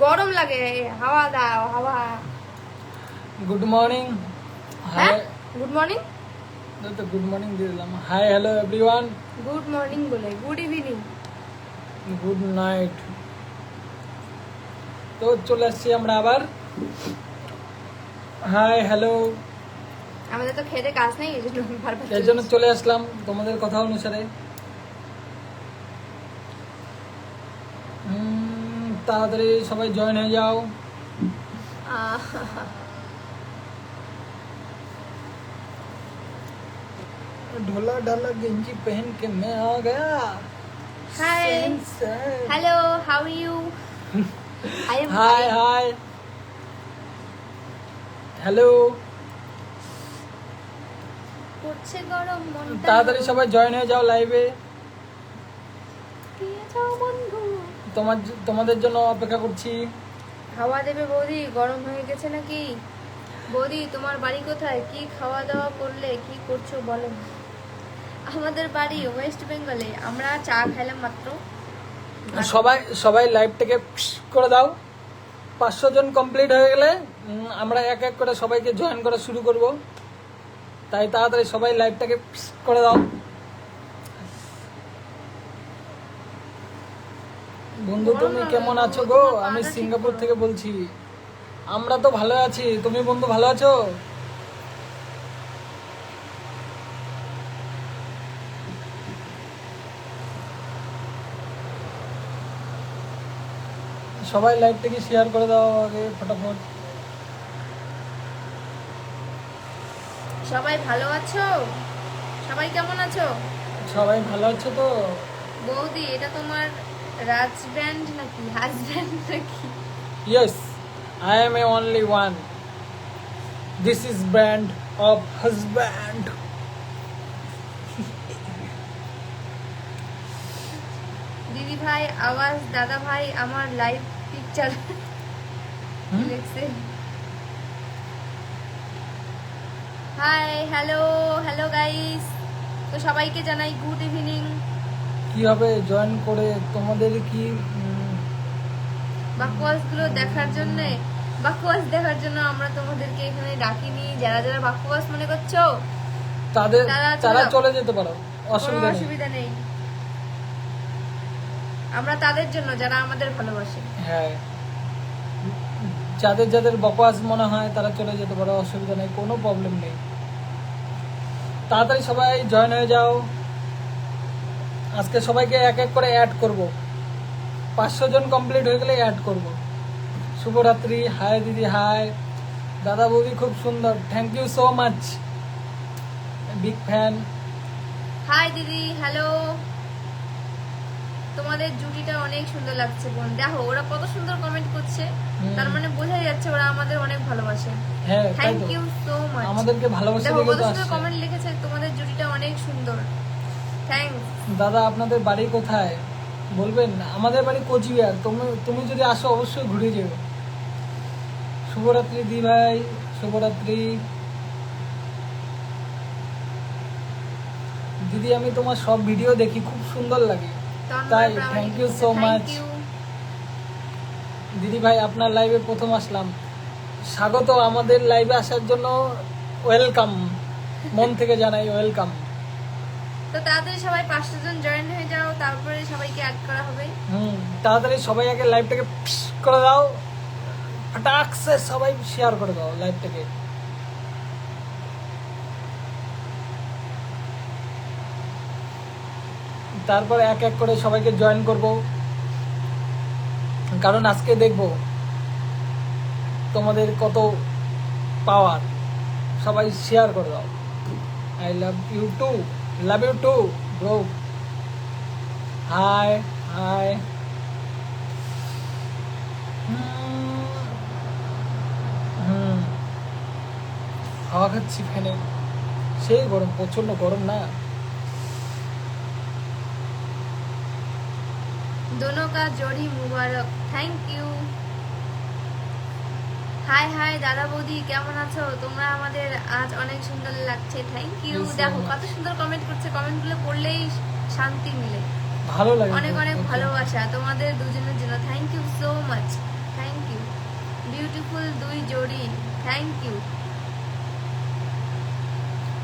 গরম লাগে, হাওয়া দাও হাওয়া। Good morning. হ্যাঁ হাই, গুড মর্নিং। তো গুড মর্নিং দিয়ে দিলাম। Hi hello everyone, good morning বলে গুড ইভিনিং। Good night. তো চলে আসছি আমরা আবার। হাই হ্যালো, আমাদের তো খেতে কাজ নেই, এই জন্য বারবার এর জন্য চলে আসলাম তোমাদের কথা অনুসারে। তাড়াতাড়ি সবাই জয়েন হয়ে যাও। ढोला डाला गंजी पहन के मैं आ गया। Hi hello how are you? I am hi hi hello, করছে গরম মনটা। তাড়াতাড়ি সবাই জয়েন হয়ে যাও লাইভে। কে যাও বন্ধু? তোমাদের জন্য অপেক্ষা করছি। হাওয়া দেবে বৌদি, গরম হয়ে গেছে নাকি? বৌদি তোমার বাড়ি কোথায়? কি খাওয়া দাওয়া করলে? কি করছো বলো। আমাদের বাড়ি ওয়েস্ট বেঙ্গলে, আমরা চা খাইলাম মাত্র। সবাই সবাই লাইভটাকে করে দাও। 500 জন কমপ্লিট হয়ে গেলে আমরা এক এক করে সবাইকে জয়েন করা শুরু করব। তাই তাড়াতাড়ি সবাই লাইভটাকে করে দাও। বন্ধু তুমি কেমন আছো গো? আমি সিঙ্গাপুর থেকে বলছি। আমরা তো ভালো আছি, তুমি বন্ধু ভালো আছো? সবাই লাইভটাকে শেয়ার করে দাও আগে ফটাফট। সবাই ভালো আছো? সবাই কেমন আছো? সবাই ভালো আছো তো? বৌদি এটা তোমার রাজব্যান্ড নাকি হাজব্যান্ড নাকি? Yes, I am a only one. This is brand of husband. দিদি ভাই আওয়াজ, দাদা ভাই আমার লাইভ পিকচার দেখছে। হাই হ্যালো হ্যালো গাইস, তো সবাইকে জানাই গুড ইভিনিং। কিভাবে জয়েন করে তোমাদের কি বাকওয়াস গুলো দেখার জন্য, বাকওয়াস দেখার জন্য আমরা তোমাদেরকে এখানে ডাকিনি। যারা যারা বাকওয়াস মনে করছো তারা চলে যেতে পারো, কোনো অসুবিধা নেই। অসুবিধা নেই। আমরা তাদের জন্য যারা আমাদের ভালোবাসে। হ্যাঁ, যাদের যাদের বকওয়াস মনে হয় তারা চলে যেতে পারো, অসুবিধা নেই, কোনো প্রবলেম নেই। তাড়াতাড়ি সবাই জয়েন হয়ে যাও। আজকে সবাইকে এক এক করে অ্যাড করব। 500 জন কমপ্লিট হয়ে গেলে অ্যাড করব। শুভরাত্রি। হাই দিদি, হাই দাদা বৌদি, খুব সুন্দর, thank you so much, big fan. Hi দিদি, হ্যালো। তোমাদের জুটিটা অনেক সুন্দর লাগছে বোন। দেখো ওরা কত সুন্দর কমেন্ট করছে, তার মানে বোঝাই যাচ্ছে ওরা আমাদের অনেক ভালোবাসে। হ্যাঁ, তাই থ্যাংক তো, ইউ সো মাচ। আমাদেরকে ভালোবাসা দেখো দেখে কত তো সুন্দর আসছে। কমেন্ট লিখেছে, তোমাদের জুটিটা অনেক সুন্দর। থ্যাঙ্কস। দাদা আপনাদের বাড়ি কোথায় বলবেন? আমাদের বাড়ি কোচবিহার। তুমি যদি আসো অবশ্যই ঘুরে যেও। শুভরাত্রি দি ভাই, শুভরাত্রি দিদি। আমি তোমার সব ভিডিও দেখি, খুব সুন্দর লাগে, তাই থ্যাংক ইউ সো মাচ। দিদি ভাই আপনার লাইভে প্রথম আসলাম, স্বাগত। আমাদের লাইভে আসার জন্য ওয়েলকাম, মন থেকে জানাই ওয়েলকাম। তো তাড়াতাড়ি সবাই 500 জন জয়েন হয়ে যাও, তারপরে সবাইকে অ্যাড করা হবে। তাড়াতাড়ি সবাই আগে লাইভটাকে করে দাও, ফটাকসে সবাই শেয়ার করে দাও লাইভটাকে। তারপর এক এক করে সবাইকে জয়েন করব, কারণ আজকে দেখব তোমাদের কত পাওয়ার। সবাই শেয়ার করে দাও। I love you too, love you too bro. Hi hi. হাওয়া খাচ্ছি ফ্যানে, সেই গরম, প্রচন্ড গরম না। दोनों का जोड़ी मुबारक, थैंक यू। হাই হাই দাদা বৌদি, কেমন আছো তোমরা? আমাদের আজ অনেক সুন্দর লাগছে, থ্যাংক ইউ। দেখো কত সুন্দর কমেন্ট করছে, কমেন্টগুলো পড়লেই শান্তি মিলে, ভালো লাগে, অনেক অনেক ভালোবাসা তোমাদের দুজনের জন্য, thank you so much. Beautiful দুই জোড়ি, থ্যাংক ইউ।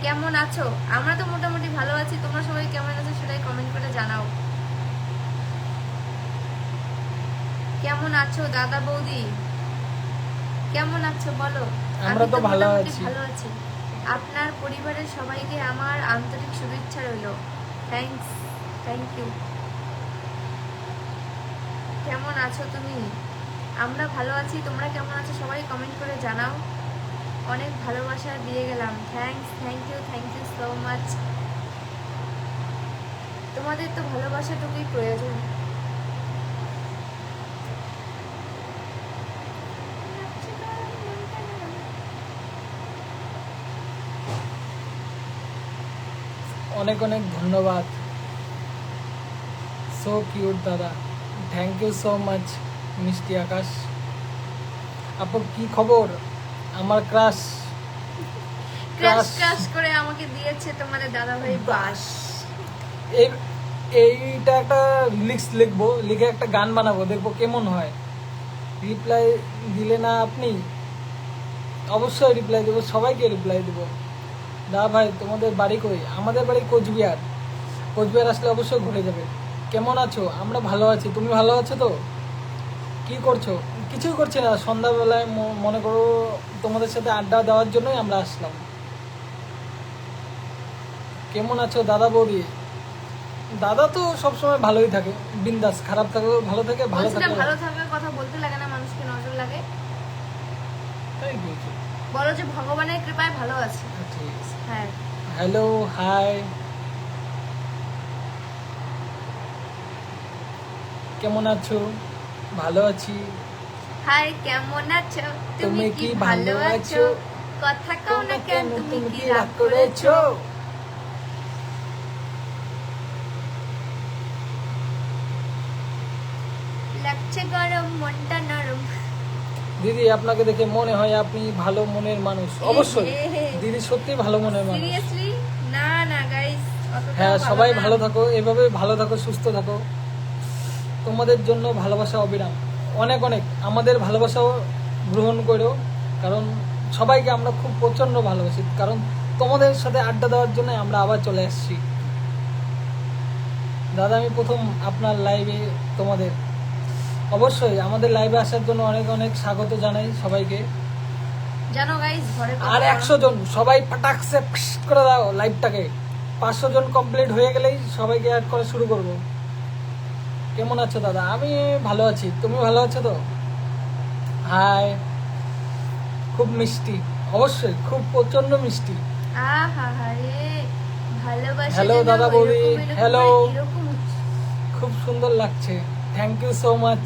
কেমন আছো? আমরা তো মোটামুটি ভালো আছি, তোমরা সবাই কেমন আছো সেটাই কমেন্ট করে জানাও। কেমন আছো দাদা বৌদি, কেমন আছো বলো? আমরা তো ভালো মোটামুটি আছি। ভালো আছি। আপনার পরিবারের সবাইকে আমার আন্তরিক শুভেচ্ছা রইল। Thanks, thank you. কেমন আছো তুমি? আমরা ভালো আছি, তোমরা কেমন আছো সবাই কমেন্ট করে জানাও। অনেক ভালোবাসা দিয়ে গেলাম, thanks, thank you so much. তোমাদের তো ভালোবাসাটুকুই প্রয়োজন। অনেক অনেক ধন্যবাদ, সো কিউট দাদা, থ্যাংক ইউ সো মাচ। মিষ্টি আকাশ আপু কি খবর? আমার ক্রাশ ক্রাশ ক্রাশ করে আমাকে দিয়েছে তোমাদের দাদা ভাই বাস। এইটা একটা লিরিক্স লিখবো, লিখে একটা গান বানাবো, দেখবো কেমন হয়। রিপ্লাই দিলে না আপনি? অবশ্যই রিপ্লাই দেবো, সবাইকে রিপ্লাই দেবো। দা ভাই তোমাদের বাড়ি কই? আমাদের বাড়ি কোচবিহার। কোচবিহার আসলে অবশ্যই ঘুরে যাবে। কেমন আছো? আমরা ভালো আছি, তুমি ভালো আছো তো? কি করছো? কিছুই করছি না, সন্ধ্যাবেলায় মনে করো তোমাদের সাথে আড্ডা দেওয়ার জন্যই আমরা আসলাম। কেমন আছো দাদা বৌদি? দাদা তো সবসময় ভালোই থাকে, বিন্দাস, খারাপ থাকলেও ভালো থাকে, ভালো বলছিলাম থাকলে ভালো থাকার কথা বলতে লাগে না, মানুষকে নজর লাগে। তাই বলছি। বলো যে ভগবানের কৃপায় ভালো আছে। ঠিক আছে। হ্যাঁ, হ্যালো, হাই, কেমন আছো? ভালো আছি। হাই, কেমন আছো? তুমি কি ভালো আছো? কথা কও না কেন, তুমি কি রাগ করেছো? করেছো? লাগছে গরম, মনটা নরম। দিদি আপনাকে দেখে মনে হয় আপনি ভালো মনের মানুষ। অবশ্যই দিদি সত্যি ভালো মনের মানুষ। সিরিয়াসলি? না না গাইস, হ্যাঁ, সবাই ভালো থাকো, এভাবে ভালো থাকো, সুস্থ থাকো। তোমাদের জন্য ভালোবাসা অবিরাম। অনেক অনেক আমাদের ভালোবাসাও গ্রহণ করো, কারণ সবাইকে আমরা খুব প্রচন্ড ভালোবাসি, কারণ তোমাদের সাথে আড্ডা দেওয়ার জন্য আমরা আবার চলে আসছি। দাদা আমি প্রথম আপনার লাইভে, তোমাদের অবশ্যই আমাদের লাইভে আসার জন্য অনেক অনেক স্বাগত জানাই সবাইকে। জানো গাইস, ঘরে আর 100 জন সবাই পাটাকসে করে দাও লাইভটাকে। 500 জন কমপ্লিট হয়ে গেলেই সবাইকে অ্যাড করা শুরু করব। কেমন আছো দাদা? আমি ভালো আছি, তুমি ভালো আছো তো? হাই, খুব মিষ্টি, অবশ্যই খুব প্রচন্ড মিষ্টি। আহা রে, ভালোবাসা Hello, যেন দাদা বৌদি, এরকম এরকম hello. এরকম হচ্ছে। খুব সুন্দর লাগছে, থ্যাংক ইউ সো মাচ।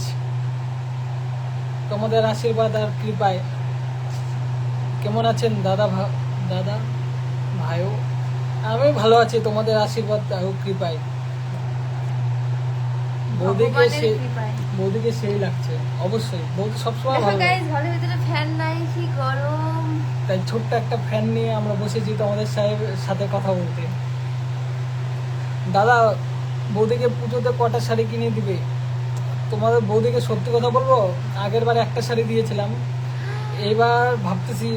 তোমাদের আশীর্বাদ আর কৃপায়। কেমন আছেন দাদা দাদা ভাইও? আমি ভালো আছি তোমাদের আশীর্বাদ আর কৃপায়। বৌদিকে ভগবানের কৃপায়। বৌদিকে সেই লাগছে, অবশ্যই বৌদি সবসময় দেখো ভালো লাগে। গাইস, ঘরের ভিতরে ফ্যান নাই, কি গরম। তাই ছোট্ট একটা ফ্যান নিয়ে আমরা বসেছি তোমাদের সাথে কথা বলতে। দাদা বৌদিকে পুজোতে কটা শাড়ি কিনে দিবে? তোমাদের বৌদিকে সত্যি কথা বলবো, আগের বার একটা শাড়ি দিয়েছিলাম, এইবার ভাবতেছি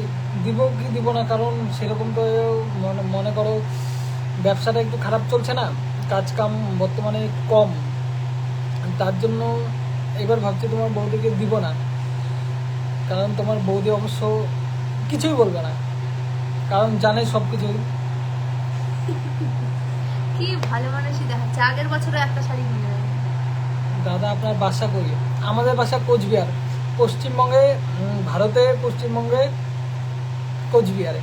দিব কি দিব না, কারণ সেরকম তো মনে করো ব্যবসাটা একটু খারাপ চলছে না, কাজ কাম বর্তমানে কম, তার জন্য এবার ভাবছি তোমার বৌদিকে দিব না, কারণ তোমার বৌদি অবশ্য কিছুই বলবে না, কারণ জানে সব কিছুই। কি ভালো মানুষই দেখাচ্ছে, আগের বছরে একটা শাড়ি কিনে দেয়। দাদা আপনার বাসা কই? আমাদের বাসা কোচবিহার, পশ্চিমবঙ্গে, ভারতের পশ্চিমবঙ্গে কোচবিহারে।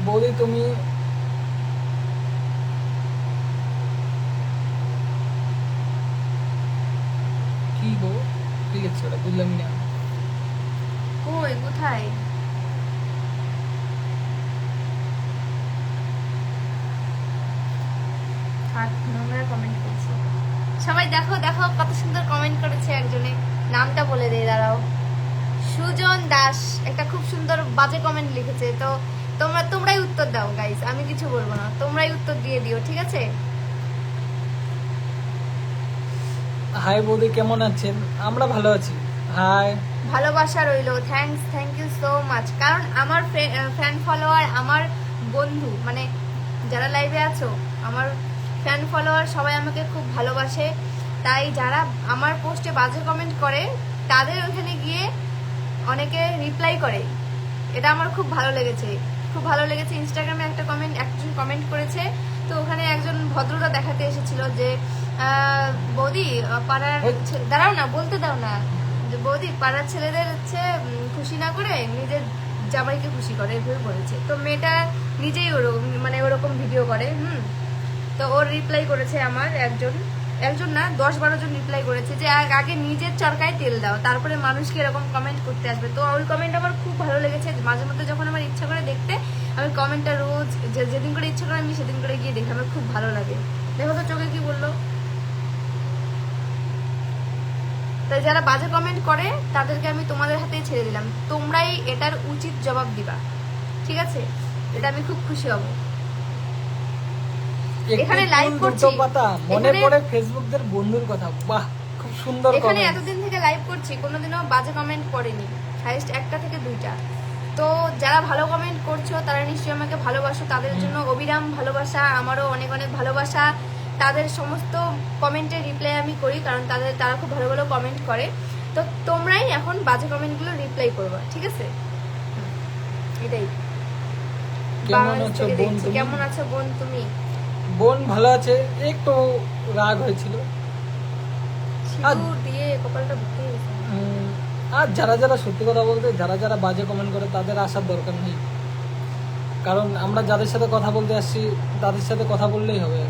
বৌদি তুমি কি গো, কি লিখছো ওটা বুঝলাম না। কই, কোথায়? নোংরা কমেন্ট করেছে সবাই। দেখো দেখো কত সুন্দর কমেন্ট করেছে একজনে, নামটা বলে দেই, দাঁড়াও। সুজন দাস একটা খুব সুন্দর বাজে কমেন্ট লিখেছে, তো তোমরাই উত্তর দাও গাইস, আমি কিছু বলবো না, তোমরাই উত্তর দিয়ে দিও, ঠিক আছে? হাই বৌদি, কেমন আছেন? আমরা ভালো আছি, হাই। ভালোবাসা রইলো, থ্যাংক ইউ সো মাচ। কারণ আমার ফ্যান ফলোয়ার, আমার বন্ধু, মানে যারা লাইভে আছো, আমার ফ্যান ফলোয়ার সবাই আমাকে খুব ভালোবাসে। তাই যারা আমার পোস্টে বাজে কমেন্ট করে তাদের ওখানে গিয়ে অনেকে রিপ্লাই করে, এটা আমার খুব ভালো লেগেছে, খুব ভালো লেগেছে। ইনস্টাগ্রামে একজন কমেন্ট করেছে, তো ওখানে একজন ভদ্রতা দেখাতে এসেছিল যে বৌদি পাড়ার দাঁড়াও না, বলতে দাও না, যে বৌদি পাড়ার ছেলেদের হচ্ছে খুশি না করে নিজের জামাইকে খুশি করে, এভাবে বলেছে। তো মেয়েটা নিজেই ওরকম মানে ওরকম ভিডিও করে। তো ওর রিপ্লাই করেছে আমার একজন না 10-12 জন রিপ্লাই করেছে যে আগে নিজের চরকায় তেল দাও, তারপরে মানুষকে এরকম কমেন্ট করতে আসবে। তো ওই কমেন্ট আমার খুব ভালো লেগেছে। মাঝে মধ্যে যখন আমার ইচ্ছা করে দেখতে, আমি কমেন্টটা রোজ যেদিন করে ইচ্ছা করে আমি সেদিন করে গিয়ে দেখি, আমার খুব ভালো লাগে। দেখো তো চোখে কি বললো। তাই যারা বাজে কমেন্ট করে তাদেরকে আমি তোমাদের হাতেই ছেড়ে দিলাম, তোমরাই এটার উচিত জবাব দিবা, ঠিক আছে? এটা আমি খুব খুশি হব। এখানে লাইভ করছি, মনে পড়ে ফেসবুকদের বন্ধুর কথা, বাহ খুব সুন্দর। এখানে এতদিন থেকে লাইভ করছি, কোনোদিনও বাজে কমেন্ট করেনি, হাইয়েস্ট 1টা থেকে 2টা। তো যারা ভালো কমেন্ট করছো তারা নিশ্চয়ই আমাকে ভালোবাসো, তাদের জন্য অবিরাম ভালোবাসা, আমারও অনেক অনেক ভালোবাসা। তাদের সমস্ত কমেন্টের রিপ্লাই আমি করি, কারণ তারা খুব ভালো ভালো কমেন্ট করে। তো তোমরাই এখন বাজে কমেন্টগুলো রিপ্লাই করবা, ঠিক আছে? এটাই। কেমন আছো বোন তুমি? বোন ভালো আছে, একটু রাগ হয়েছিল দিয়ে কপালটা ভুকে গেছে। আর যারা যারা সত্যি কথা বলতে, যারা যারা বাজে কমেন্ট করে তাদের আসার দরকার নেই, কারণ আমরা যাদের সাথে কথা বলতে আসছি তাদের সাথে কথা বললেই হবে।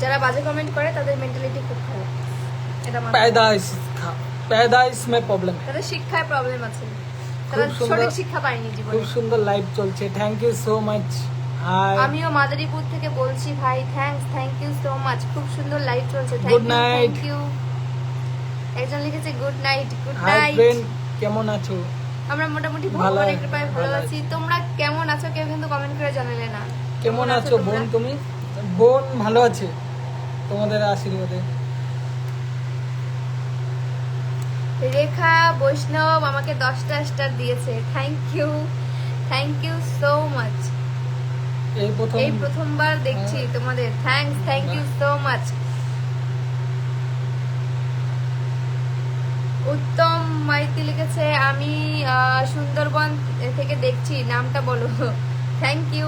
যারা বাজে কমেন্ট করে তাদের মেন্টালিটি খুব খারাপ, এটা पैदाइश में प्रॉब्लम है, তাদের শিক্ষায় প্রবলেম আছে, তারা সঠিক শিক্ষা পায়নি জীবনে। খুব সুন্দর লাইভ চলছে, থ্যাংক ইউ সো মাচ। আমিও মাদারীপুর থেকে বলছি ভাই, থ্যাংক ইউ সো মাচ, খুব সুন্দর লাইভ চলছে, থ্যাংক ইউ। একজন লিখেছে গুড নাইট। হাই ফ্রেন্ড, কেমন আছো? আমরা মোটামুটি ভগবানের কৃপায় ভালো আছি। তোমরা কেমন আছো কেউ কিন্তু কমেন্ট করে জানালে না। কেমন আছো বোন তুমি? বোন ভালো আছে তোমাদের আশীর্বাদে। রেখা বৈষ্ণব আমাকে 10টা স্টার দিয়েছে, থ্যাংক ইউ সো মাচ। এই প্রথমবার দেখছি তোমাদের, থ্যাংক ইউ সো মাচ। উত্তম মাইতি লিখেছে আমি সুন্দরবন থেকে দেখছি, নামটা বলো। থ্যাংক ইউ,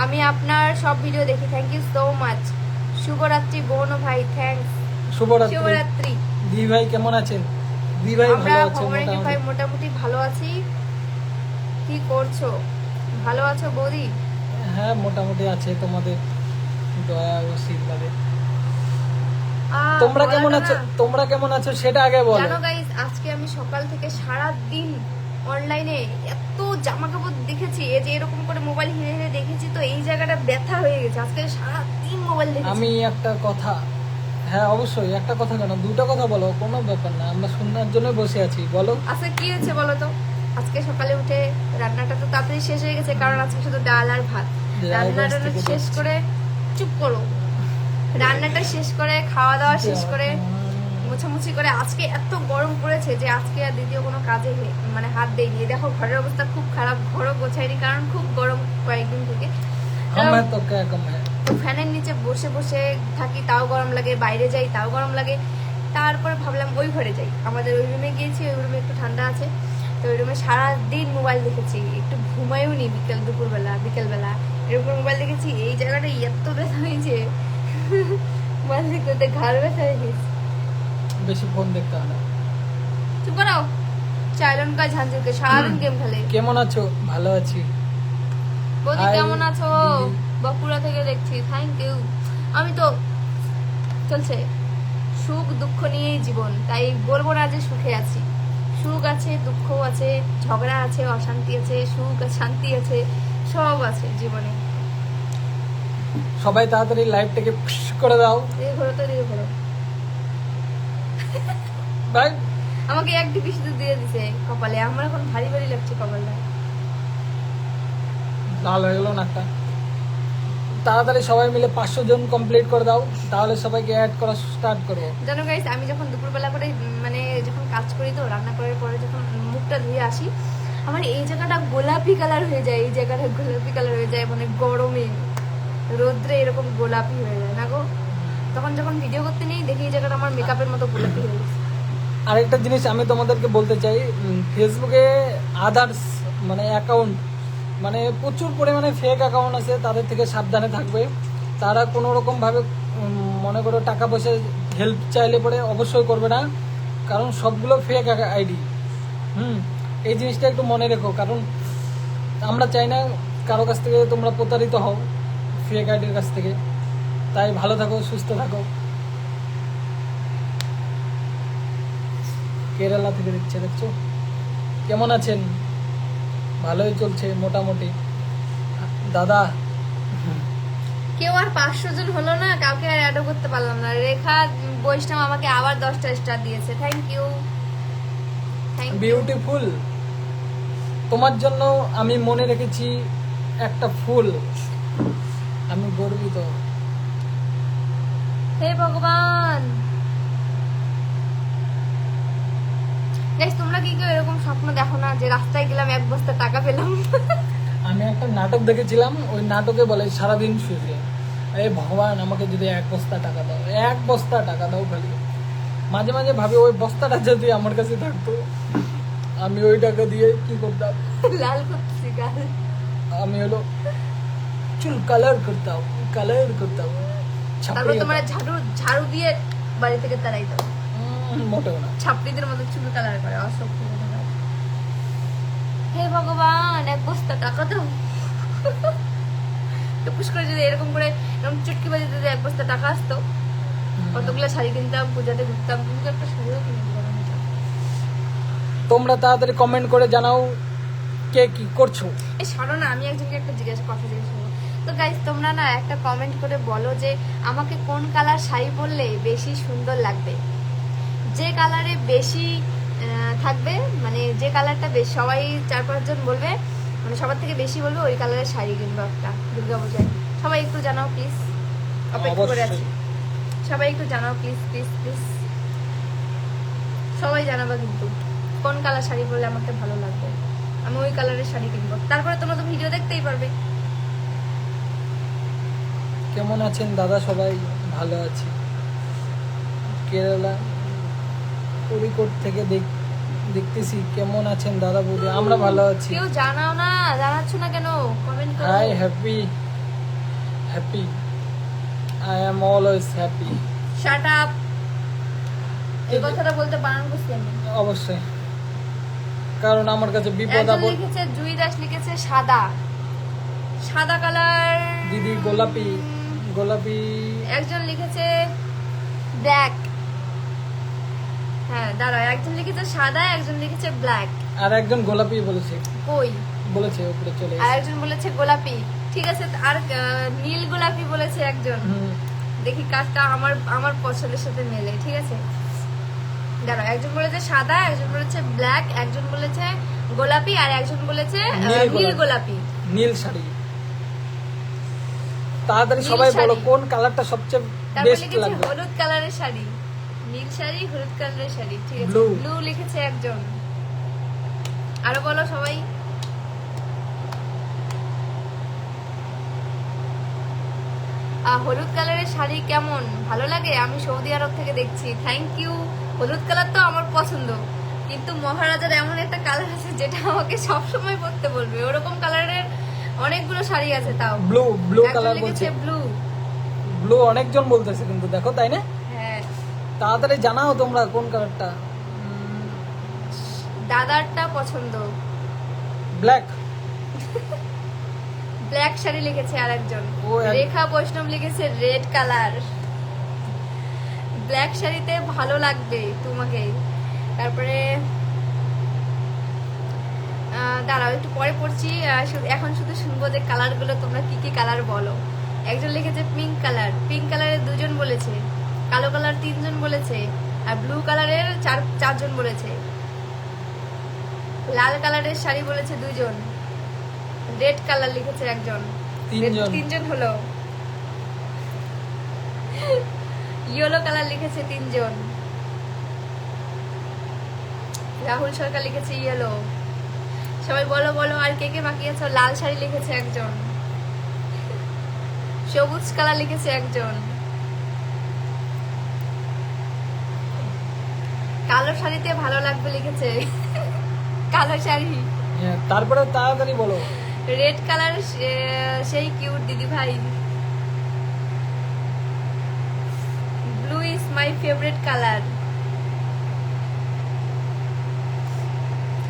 আমি আপনার সব ভিডিও দেখি, থ্যাংক ইউ সো মাচ। শুভরাত্রি বোন ও ভাই, থ্যাংকস। শুভরাত্রি। দি ভাই কেমন আছেন? দি ভাই ভালো আছে, মোটামুটি ভালো আছি। কি করছো? ভালো আছো বৌদি? হ্যাঁ মোটামুটি আছে, তোমাদের দয়া ও আশীর্বাদে। তোমরা কেমন আছো সেটা আগে বলো। জানো গাইস, আজকে আমি সকাল থেকে সারা দিন অনলাইনে এত জামা কাপড় দেখেছি, এই যে এরকম করে মোবাইল হিরে হিরে দেখেছি, তো এই জায়গাটা ব্যথা হয়ে গেছে। আজকে সারা দিন মোবাইল দেখেছি। আমি একটা কথা, হ্যাঁ অবশ্যই একটা কথা কেন, দুটো কথা বলো, কোনো ব্যাপার না, আমরা শোনার জন্য বসে আছি, বলো। আচ্ছা কি হয়েছে বলো তো? আজকে সকালে উঠে রান্নাটা তো তাড়াতাড়ি শেষ হয়ে গেছে, কারণ আজকে শুধু ডাল আর ভাত। রান্নাটা শেষ করে, চুপ করো, রান্নাটা শেষ করে খাওয়া দাওয়া শেষ করে মোছামুছি করে, আজকে এত গরম পড়েছে যে আজকে আর দ্বিতীয় কোনো কাজে মানে হাত দেয়নি। দেখো ঘরের অবস্থা খুব খারাপ, ঘরও গোছাইনি, কারণ খুব গরম কয়েকদিন থেকে। ফ্যানের নিচে বসে বসে থাকি তাও গরম লাগে, বাইরে যাই তাও গরম লাগে। তারপরে ভাবলাম ওই ঘরে যাই, আমাদের ওই রুমে গিয়েছি, ওই রুমে একটু ঠান্ডা আছে, তো ওই রুমে সারাদিন মোবাইল দেখেছি, একটু ঘুমাইও নি, বিকেলবেলা এরকম মোবাইল দেখেছি। এই জায়গাটা এত ব্যথা হয়েছে, মোবাইল দেখতে ঘাড় ব্যথা হয়ে গেছে। বেশি ফোন দেখতে হয় না, চুপ করো। চাইলনকা ঝাঁঝুকে সারাদিন গেম খেলে। কেমন আছো? ভালো আছি। বৌদি কেমন আছো? বাঁকুড়া থেকে দেখছি, থ্যাংক ইউ। আমি তো চলছে, সুখ দুঃখ নিয়েই জীবন, তাই বলবো না যে সুখে আছি। সুখ আছে, দুঃখ আছে, ঝগড়া আছে, অশান্তি আছে, সুখ শান্তি আছে, সব আছে জীবনে। সবাই তাড়াতাড়ি লাইভটাকে করে দাও। দিয়ে ঘোরো ভাই আমাকে এক ডিপি শুধু দিয়ে দিছে কপালে, আমার এখন ভারী লাগছে কপালটা। লাল হয়ে গেল নাকটা। তাড়াতাড়ি সবাই মিলে 500 জন কমপ্লিট করে দাও, তাহলে সবাইকে অ্যাড করা স্টার্ট করবো। জানো গাইস, আমি যখন দুপুরবেলা করে মানে যখন কাজ করি তো রান্না করার পরে যখন মুখটা ধুয়ে আসি, আমার এই জায়গাটা গোলাপি কালার হয়ে যায়, এই জায়গাটা গোলাপি কালার হয়ে যায়, মানে গরমে রোদ্রে এরকম গোলাপি হয়ে যায় না গো। তখন যখন ভিডিও করতে নেই দেখি এই জায়গাটা আমার মেকআপের মতো গোলাপি হয়ে গেছে। আরেকটা জিনিস আমি তোমাদেরকে বলতে চাই, ফেসবুকে আদার্স মানে অ্যাকাউন্ট মানে প্রচুর পরিমাণে ফেক অ্যাকাউন্ট আছে, তাদের থেকে সাবধানে থাকবে। তারা কোনো রকমভাবে মনে করো টাকা পয়সা হেল্প চাইলে পরে অবশ্যই করবে না, কারণ সবগুলো ফেক আইডি। এই জিনিসটা একটু মনে রেখো, কারণ আমরা চাই না কারো কাছ থেকে তোমরা প্রতারিত হও ফেক আইডির কাছ থেকে। তাই ভালো থাকো, সুস্থ থাকো। কেরালা থেকে দেখছো কেমন আছেন? ভালোই চলছে মোটামুটি। দাদা কেউ আর 500 জন হলো না, কাউকে আর অ্যাডও করতে পারলাম না। রেখা বৈষ্ণব আমাকে আবার 10টা স্টার দিয়েছে, থ্যাংক ইউ। বিউটিফুল। তোমার জন্য আমি মনে রেখেছি একটা ফুল, আমি গর্বিত। হে ভগবান। গাইস, তোমরা কি কেউ এরকম স্বপ্ন দেখো না যে রাস্তায় গেলাম 1 বস্তা টাকা পেলাম? আমি একটা নাটক দেখেছিলাম, ওই নাটকে বলে সারাদিন শুয়ে এই ভগবান আমাকে যদি 1 বস্তা টাকা দাও, 1 বস্তা টাকা দাও খালি। মাঝে মাঝে ভাবি ওই বস্তাটা যদি আমার কাছে থাকতো, আমি ওই টাকা দিয়ে কি করতাম? লাল করতেছি গাল। আমি হলো চুল কালার করতাম। তারপর তোমার ঝাড়ু দিয়ে বাড়ি থেকে তাড়াই দাও। মোটেও না, ছাপড়িদের মতো চুল কালার করে, অসভ্য কোথাকার। হে ভগবান, 1 বস্তা টাকা দাও। টুকুস করে যদি এরকম করে এরকম চুটকি বাজিতে যদি 1 বস্তা টাকা আসতো, কতগুলো শাড়ি কিনতাম, পূজাতে ঘুরতাম, কিন্তু একটা শাড়িও কিনে দিলাম না। তোমরা তাড়াতাড়ি কমেন্ট করে জানাও কে কি করছো। এই শোনো না, আমি একজনকে একটা কথা জিজ্ঞেস করবো। তো গাইস, তোমরা না একটা কমেন্ট করে বলো যে আমাকে কোন কালার শাড়ি পরলে বেশি সুন্দর লাগবে। যে কালারে বেশি থাকবে, মানে যে কালারটা বেশি সবাই 4-5 জন বলবে, মানে সবার থেকে বেশি বলবে ওই কালারের শাড়ি কিনবো একটা দুর্গাপূজায়। সবাই একটু জানাও প্লিজ, অপেক্ষা করে আছি। সবাই একটু জানাও প্লিজ প্লিজ প্লিজ, সবাই জানাবা কিন্তু কোন কালার শাড়ি পরলে আমাকে ভালো লাগবে, আমি ওই কালারের শাড়ি কিনবো। তারপরে তোমরা তো ভিডিও দেখতেই পারবে। কেমন আছেন দাদা? সবাই ভালো আছি। কেরালা কোরিকোট থেকে দেখতেছি। কেমন আছেন দাদা বৌদি? আমরা ভালো আছি। কেউ জানাও না, জানাচ্ছ না কেন? কমেন্ট করো। Hi, happy I am always happy. Shut up. এই কথাটা বলতে বারণ করছি আমি। অবশ্যই, কারণ আমার কাছে বিপদ একজন আপদ। লিখেছে, জুই দাস লিখেছে সাদা কালার। দিদি গোলাপি। একজন লিখেছে ব্ল্যাক। হ্যাঁ দাঁড়াও, একজন লিখেছে সাদা, একজন লিখেছে ব্ল্যাক, আর একজন গোলাপি বলেছে। কই বলেছে উপরে চলে আর একজন বলেছে গোলাপি। ঠিক আছে, আর নীল গোলাপি বলেছে একজন। দেখি কাজটা আমার পছন্দের সাথে মেলে। ঠিক আছে, দাঁড়াও, একজন বলেছে সাদা, একজন বলেছে ব্ল্যাক, একজন বলেছে গোলাপি, আর একজন বলেছে নীল গোলাপি। নীল শাড়ি। তাড়াতাড়ি সবাই বলো কোন কালারটা সবচেয়ে বেস্ট লাগে। হলুদ কালারের শাড়ি, নীল শাড়ি, হলুদ কালারের শাড়ি। ঠিক আছে, ব্লু লিখেছে একজন। আরো বলো সবাই। হলুদ কালারের শাড়ি কেমন, ভালো লাগে? আমি সৌদি আরব থেকে দেখছি, থ্যাংক ইউ। হলুদ কালার তো আমার পছন্দ, কিন্তু মহারাজার এমন একটা কালার আছে যেটা আমাকে সবসময় পরতে বলবে। ওরকম কালারের অনেকগুলো শাড়ি আছে। তাও ব্লু কালার বলছে। ব্লু অনেকজন বলতেছে কিন্তু দেখো, তাই না? হ্যাঁ, তাড়াতাড়ি জানাও তোমরা কোন কালারটা। দাদারটা পছন্দ ব্ল্যাক শাড়ি লিখেছে আরেকজন। ও রেখা বৈষ্ণব লিখেছে রেড কালার। ব্ল্যাক শাড়িতে ভালো লাগবে তোমাকে। তারপরে দাঁড়াও একটু পরে পড়ছি, এখন শুধু শুনবো যে কালারগুলো তোমরা কি কি কালার বলো। একজন লিখেছে পিঙ্ক কালারের 2 জন বলেছে, কালো কালার 3 জন বলেছে, আর ব্লু কালারের 4 জন বলেছে, লাল কালারের শাড়ি বলেছে 2 জন, রেড কালার লিখেছে একজন, 3 জন হলো। ইয়েলো কালার লিখেছে 3 জন। রাহুল সরকার লিখেছে ইয়েলো। সবাই বলো বলো আর কে কে বাকি আছো। লাল শাড়ি লিখেছে একজন, সবুজ কালার লিখেছে একজন, কালো শাড়িতে ভালো লাগবে লিখেছে কালো শাড়ি। তারপরে তাড়াতাড়ি বলো। রেড কালার সেই কিউট দিদি ভাই। Blue is my favourite colour.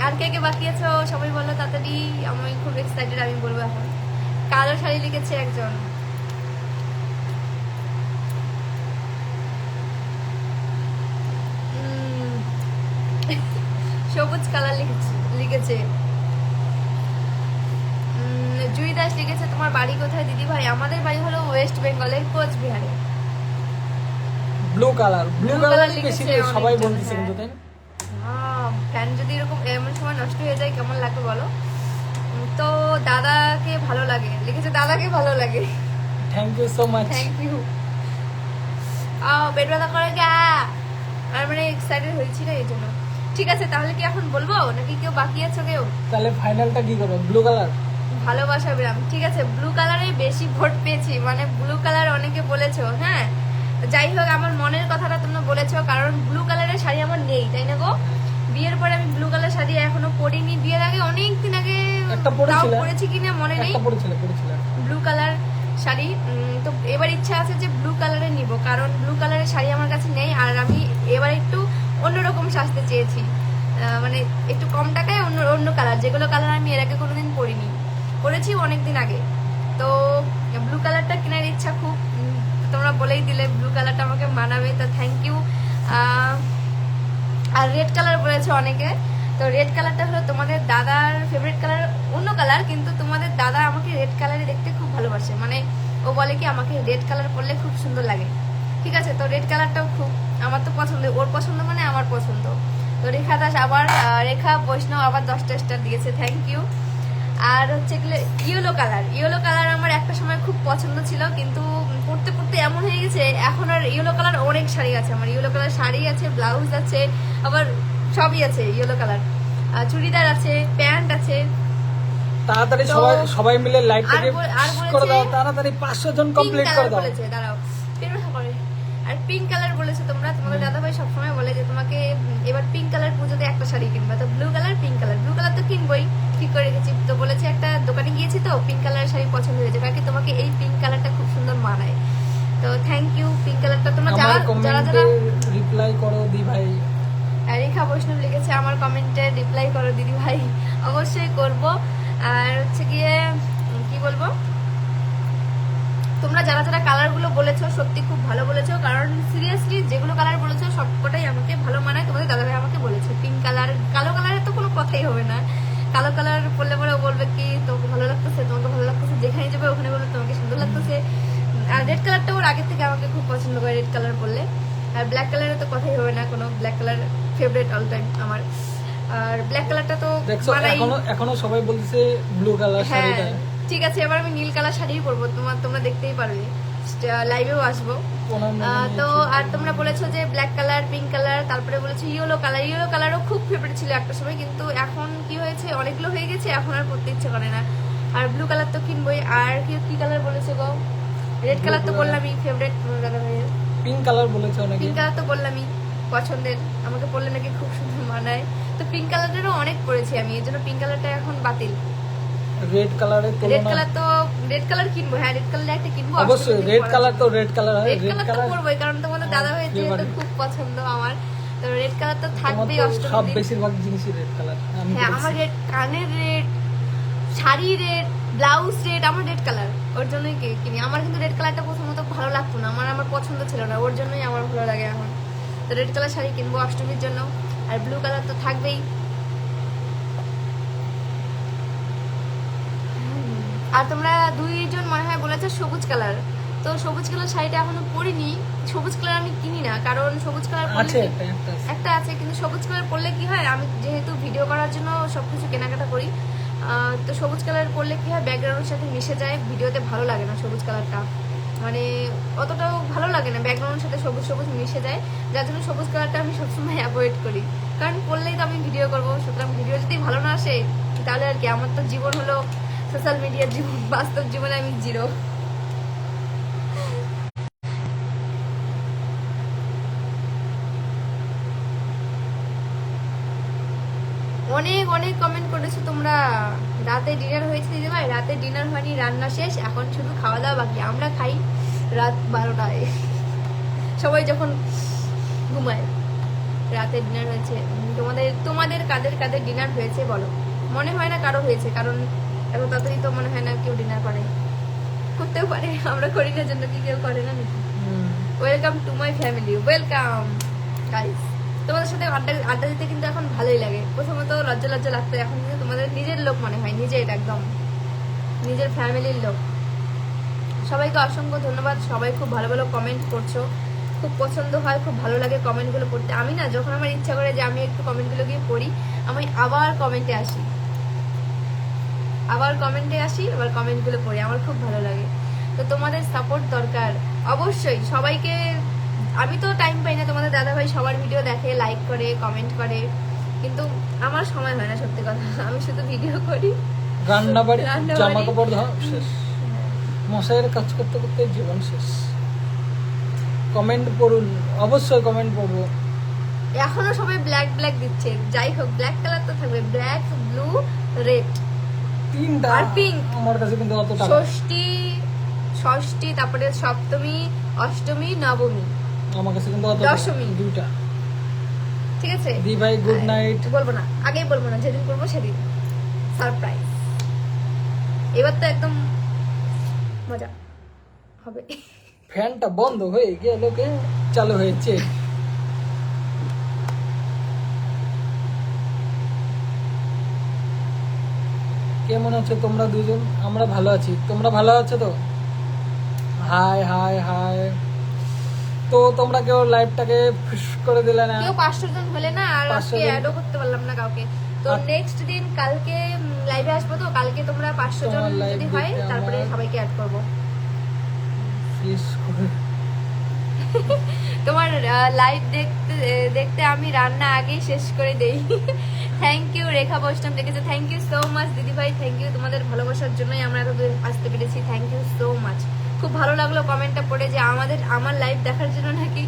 আর কে কে বাকি আছো সবাই বলো তাড়াতাড়ি, আমি খুব এক্সাইটেড, আমি বলবো এখন। কালো শাড়ি লিখেছে একজন, সবুজ কালার লিখেছে। জুই দাস লিখেছে তোমার বাড়ি কোথায় দিদি ভাই? আমাদের বাড়ি হলো ওয়েস্ট বেঙ্গলের কোচবিহারে। ব্লু কালার, ব্লু কালার বেশি লিখেছে সবাই অনেকজন, বলতেছে কিন্তু তাই না? ফ্যান যদি এরকম এমন সময় নষ্ট হয়ে যায় কেমন লাগবে বলো? তো দাদাকে ভালো লাগে লিখেছে, দাদাকে ভালো লাগে। Thank you so much. Thank you. পেট ব্যথা করে গা, আর মানে এক্সাইটেড হয়েছি না এই জন্য। ঠিক আছে তাহলে কি এখন বলবো নাকি কেউ বাকি আছে কেউ? তাহলে ফাইনালটা কি করবো? ব্লু কালার, ভালোবাসা বিরাম। ঠিক আছে, ব্লু কালারে বেশি ভোট পেয়েছি, মানে ব্লু কালার অনেকে বলেছো। হ্যাঁ যাই হোক, আমার মনের কথাটা তোমরা বলেছো, কারণ ব্লু কালারের শাড়ি আমার নেই, তাই না গো? বিয়ের পরে আমি ব্লু কালার শাড়ি এখনো পরিনি। বিয়ের আগে অনেক দিন আগে একটা পরেছি কিনা মনে নেই, পড়েছিল ব্লু কালার শাড়ি। তো এবার ইচ্ছা আছে যে ব্লু কালারের নিব, কারণ ব্লু কালারের শাড়ি আমার কাছে নেই। আর আমি এবার একটু অন্যরকম সাজতে চেয়েছি, মানে একটু কম টাকায় অন্য কালার, যেগুলো কালার আমি এর আগে কোনোদিন পরেছি অনেকদিন আগে। তো ব্লু কালারটা কেনার ইচ্ছা খুব, তোমরা বলেই দিলে ব্লু কালারটা আমাকে মানাবে, তো থ্যাংক ইউ। আর রেড কালার বলেছে অনেকে, তো রেড কালারটা হলো তোমাদের দাদার ফেভারিট কালার, অন্য কালার, কিন্তু তোমাদের দাদা আমাকে রেড কালারে দেখতে খুব ভালোবাসে, মানে ও বলে কি আমাকে রেড কালার পরলে খুব সুন্দর লাগে। ঠিক আছে, তো রেড কালারটাও খুব আমার তো পছন্দ, ওর পছন্দ মানে আমার পছন্দ। তো রেখা দাস আবার, রেখা বৈষ্ণব আবার 10টা স্টার দিয়েছে, থ্যাংক ইউ। আর হচ্ছে ইয়েলো কালার আমার একটা সময় খুব পছন্দ ছিল, কিন্তু পড়তে পড়তে এমন হয়ে গেছে এখন আর ইয়েলো কালার অনেক শাড়ি আছে আমার, ইয়েলো কালার শাড়ি আছে, ব্লাউজ আছে, আবার সবই আছে ইয়েলো কালার, চুড়িদার আছে, প্যান্ট আছে। তাড়াতাড়ি সবাই মিলে লাইভটাকে করে দাও, তাড়াতাড়ি 500 জন কমপ্লিট করে দাও। বলেছে দাঁড়াও, আর পিঙ্ক কালার বলেছে তোমরা, তোমাদের দাদাভাই সবসময় বলে যে তোমাকে এবার পিঙ্ক কালার পুজোতে একটা শাড়ি কিনবা, তো blue colour pink colour, blue colour তো কিনবই, ঠিক করে রেখেছি। তো বলেছে একটা দোকানে গিয়েছি তো পিঙ্ক কালার শাড়ি পছন্দ হয়েছে, কারণ কি তোমাকে এই পিঙ্ক কালারটা খুব সুন্দর মানায়। তো থ্যাংক ইউ পিঙ্ক কালারটা। তোমরা যারা রিপ্লাই করো দি ভাই। রেখা বৈষ্ণব লিখেছে আমার কমেন্টে রিপ্লাই করো দিদি ভাই, অবশ্যই করব। আর হচ্ছে গিয়ে কি বলবো, তোমরা যারা কালারগুলো বলেছো সত্যি খুব ভালো বলেছো, কারণ সিরিয়াসলি যেগুলো কালার বলেছো সবকটাই আমাকে ভালো মানায়। তোমাদের দাদাভাই আমাকে বলেছে পিঙ্ক কালার, কালো কালারের তো কোনো কথাই হবে না, কালো কালার পরলে পরে ও বলবে কি তোমাকে ভালো লাগতেছে, তোমাকে ভালো লাগতেছে, যেখানে যাবে ওখানে বলবে তোমাকে সুন্দর লাগতেছে। আর রেড কালারটা ওর আগে থেকে আমাকে খুব পছন্দ করে, রেড কালার পরলে। আর ব্ল্যাক কালারের তো কথাই হবে না, কোনো black colour favourite all time আমার। আর ব্ল্যাক কালারটা তো এখনো সবাই বলতেছে ব্লু কালার শাড়িটা। ঠিক আছে, এবার আমি নীল কালার শাড়িই পরবো, তোমরা দেখতেই পারবে, লাইভেও আসবো। তো আর তোমরা বলেছো যে ব্ল্যাক কালার, পিঙ্ক কালার, তারপরে বলেছো ইয়েলো কালারও খুব ফেভারিট ছিল একটা সময়, কিন্তু এখন কি হয়েছে অনেকগুলো হয়ে গেছে, এখন আর পরতে ইচ্ছে করে না। আর ব্লু কালার তো কিনবোই। আর কি কালার বলেছো গো? রেড কালার তো বললামই ফেভারিট, পিঙ্ক কালার বলেছো নাকি? পিঙ্ক কালার তো বললামই পছন্দের, আমাকে পরলে নাকি খুব সুন্দর মানায়। তো পিঙ্ক কালারেরও অনেক পরেছি আমি, এর জন্য পিঙ্ক কালারটা এখন বাতিল। রেড কালার কিনবো, হ্যাঁ রেড কালার একটা কিনবো অবশ্যই। রেড কালার তো রেড কালার পরবোই, কারণ তোমাদের দাদাভাই যেহেতু খুব পছন্দ আমার, তো রেড কালার তো থাকবেই অষ্টমীর সব দিন। বেশিরভাগ জিনিসই রেড কালার। হ্যাঁ আমার রেড, কানের red, sari red, blouse red, আমার রেড কালার, ওর জন্যই কিনি। আমার কিন্তু রেড কালারটা প্রথমত ভালো লাগতো না, আমার পছন্দ ছিল না, ওর জন্যই আমার ভালো লাগে এখন। তো রেড কালার শাড়ি কিনবো অষ্টমীর জন্য। আর ব্লু কালার তো থাকবেই। আর তোমরা 2 জন মনে হয় বলেছো সবুজ কালার, তো সবুজ কালার শাড়িটা এখনো পরিনি। সবুজ কালার আমি কিনি না, কারণ সবুজ কালার একটা আছে, কিন্তু সবুজ কালার পরলে কি হয়, আমি যেহেতু ভিডিও করার জন্য সবকিছু কেনাকাটা করি, তো সবুজ কালার পরলে কি হয় ব্যাকগ্রাউন্ডের সাথে মিশে যায়, ভিডিওতে ভালো লাগে না সবুজ কালারটা। মানে অতটাও ভালো লাগে না, ব্যাকগ্রাউন্ডের সাথে সবুজ সবুজ মিশে যায়, যার জন্য সবুজ কালারটা আমি সবসময় অ্যাভয়েড করি। কারণ পড়লেই তো আমি ভিডিও করবো, সুতরাং ভিডিও যদি ভালো না আসে তাহলে আর কি, আমার তো জীবন হলো সোশ্যাল মিডিয়ার জীবন, বাস্তব জীবনে আমি জিরো। অনেক অনেক কমেন্ট করেছো তোমরা। রাতে ডিনার হয়েছে দিদিভাই? রাতে ডিনার হয়নি, রান্না শেষ, এখন শুধু খাওয়া দাওয়া বাকি। আমরা খাই রাত 12টায়, সবাই যখন ঘুমায়। রাতে ডিনার হয়েছে। তোমাদের তোমাদের কাদের কাদের ডিনার হয়েছে বলো? মনে হয় না কারো হয়েছে, কারণ এত তাড়াতাড়ি তো মনে হয় না কেউ ডিনার করে। করতেও পারে, আমরা করি না জন্য কি কেউ করে না নাকি? Welcome to my family, welcome guys. তোমাদের সাথে আড্ডা আড্ডা দিতে কিন্তু এখন ভালোই লাগে। প্রথমত লজ্জা লজ্জা লাগতো, এখন কিন্তু তোমাদের নিজের লোক মনে হয়, নিজের একদম নিজের ফ্যামিলির লোক। সবাইকে অসংখ্য ধন্যবাদ, সবাই খুব ভালো ভালো কমেন্ট করছো, খুব পছন্দ হয়, খুব ভালো লাগে কমেন্টগুলো পড়তে। আমি না যখন আমার ইচ্ছা করে যে আমি একটু কমেন্টগুলো গিয়ে পড়ি, আমি আবার কমেন্টে আসি, আবার কমেন্টগুলো পড়ি, আমার খুব ভালো লাগে। তো তোমাদের সাপোর্ট দরকার অবশ্যই সবাইকে। আমি তো টাইম পাই না, তোমাদের দাদাভাই সবার ভিডিও দেখে, লাইক করে, কমেন্ট করে, কিন্তু আমার সময় হয় না সত্যি কথা। আমি শুধু ভিডিও করি, রান্না বাড়ি, জামা কাপড় ধোয়া শেষ, মশাইয়ের কাজ করতে করতে জীবন শেষ। কমেন্ট পড়ুন, অবশ্যই কমেন্ট পড়বো। এখনো সবাই ব্ল্যাক ব্ল্যাক দিচ্ছে, যাই হোক ব্ল্যাক কালার তো থাকবে, ব্ল্যাক, ব্লু, রেড, তিনটা আর পিঙ্ক। আমার কাছে কিন্তু অত টাকা। ষষ্ঠী, তারপরে সপ্তমী, অষ্টমী, নবমী, আমার কাছে কিন্তু অত দশমী। দুইটা। ঠিক আছে দি ভাই গুড নাইট। বলবো না, আগেই বলবো না, যেদিন করবো সেদিন সারপ্রাইজ। এবার তো একদম মজা হবে। ফ্যানটা বন্ধ হয়ে গেল, কে চালু হয়েছে? কেমন আছো তোমরা দুজন? আমরা ভালো আছি, তোমরা ভালো আছো তো? High high high. তো তোমরা কেউ লাইভটাকে ফিস করে দিলে না? কেউ 500 জন হলে না, আর 500 আজকে জন। অ্যাডও করতে পারলাম না কাউকে। তো নেক্সট দিন কালকে লাইভে আসবো, তো কালকে তোমরা 500 জন তোমার live যদি হয় দেখতে তারপরে আমার- সবাইকে অ্যাড করবো। ফিস করে। তোমার লাইভ দেখতে দেখতে আমি রান্না আগেই শেষ করে দেই। থ্যাংক ইউ রেখা বৈষ্ণব লিখেছে, থ্যাংক ইউ সো মাচ দিদি ভাই, থ্যাংক ইউ। তোমাদের ভালোবাসার জন্যই আমরা এত দূর আসতে পেরেছি, থ্যাংক ইউ সো মাচ। খুব ভালো লাগলো কমেন্টটা পড়ে যে আমার লাইভ দেখার জন্য নাকি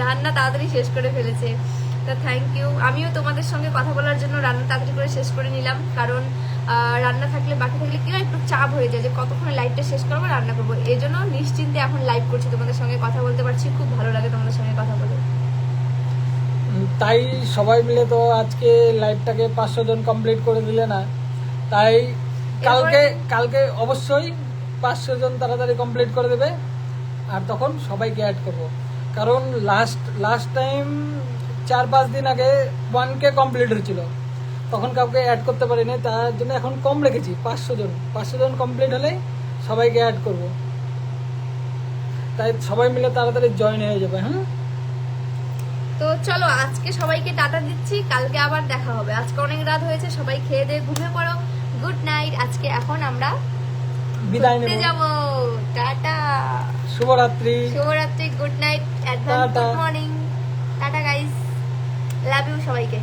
রান্না তাড়াতাড়ি শেষ করে ফেলেছে। তো থ্যাংক ইউ। আমিও তোমাদের সঙ্গে কথা বলার জন্য রান্না তাড়াতাড়ি করে শেষ করে নিলাম, কারণ রান্না থাকলে বাকি থাকলে কি হয়, একটু চাপ হয়ে যায় যে কতক্ষণে লাইভটা শেষ করবো, রান্না করবো। এই জন্য নিশ্চিন্তে এখন লাইভ করছি, তোমাদের সঙ্গে কথা বলতে পারছি, খুব ভালো লাগে তোমাদের সঙ্গে কথা বলে। তাই সবাই মিলে তো আজকে লাইভটাকে 500 জন কমপ্লিট করে দিলে না, তাই কালকে অবশ্যই 500 জন তাড়াতাড়ি কমপ্লিট করে দেবে, আর তখন সবাইকে অ্যাড করব। কারণ লাস্ট টাইম 4-5 দিন আগে 1K কমপ্লিট হয়েছিল, তখন কাউকে অ্যাড করতে পারিনি, তার জন্য এখন কম রেখেছি 500 জন কমপ্লিট হলেই সবাইকে অ্যাড করব। তাই সবাই মিলে তাড়াতাড়ি জয়েন হয়ে যাবে। হ্যাঁ, তো চলো আজকে সবাইকে টাটা দিচ্ছি, কালকে আবার দেখা হবে। আজকে অনেক রাত হয়েছে, সবাই খেয়ে দিয়ে ঘুমিয়ে পড়ো, গুড নাইট। আজকে এখন আমরা বিদায় ঘুরতে নেব। যাবো, টাটা, শুভরাত্রি। শুভরাত্রি, good night, advance tata. Good morning, tata guys, love you সবাইকে।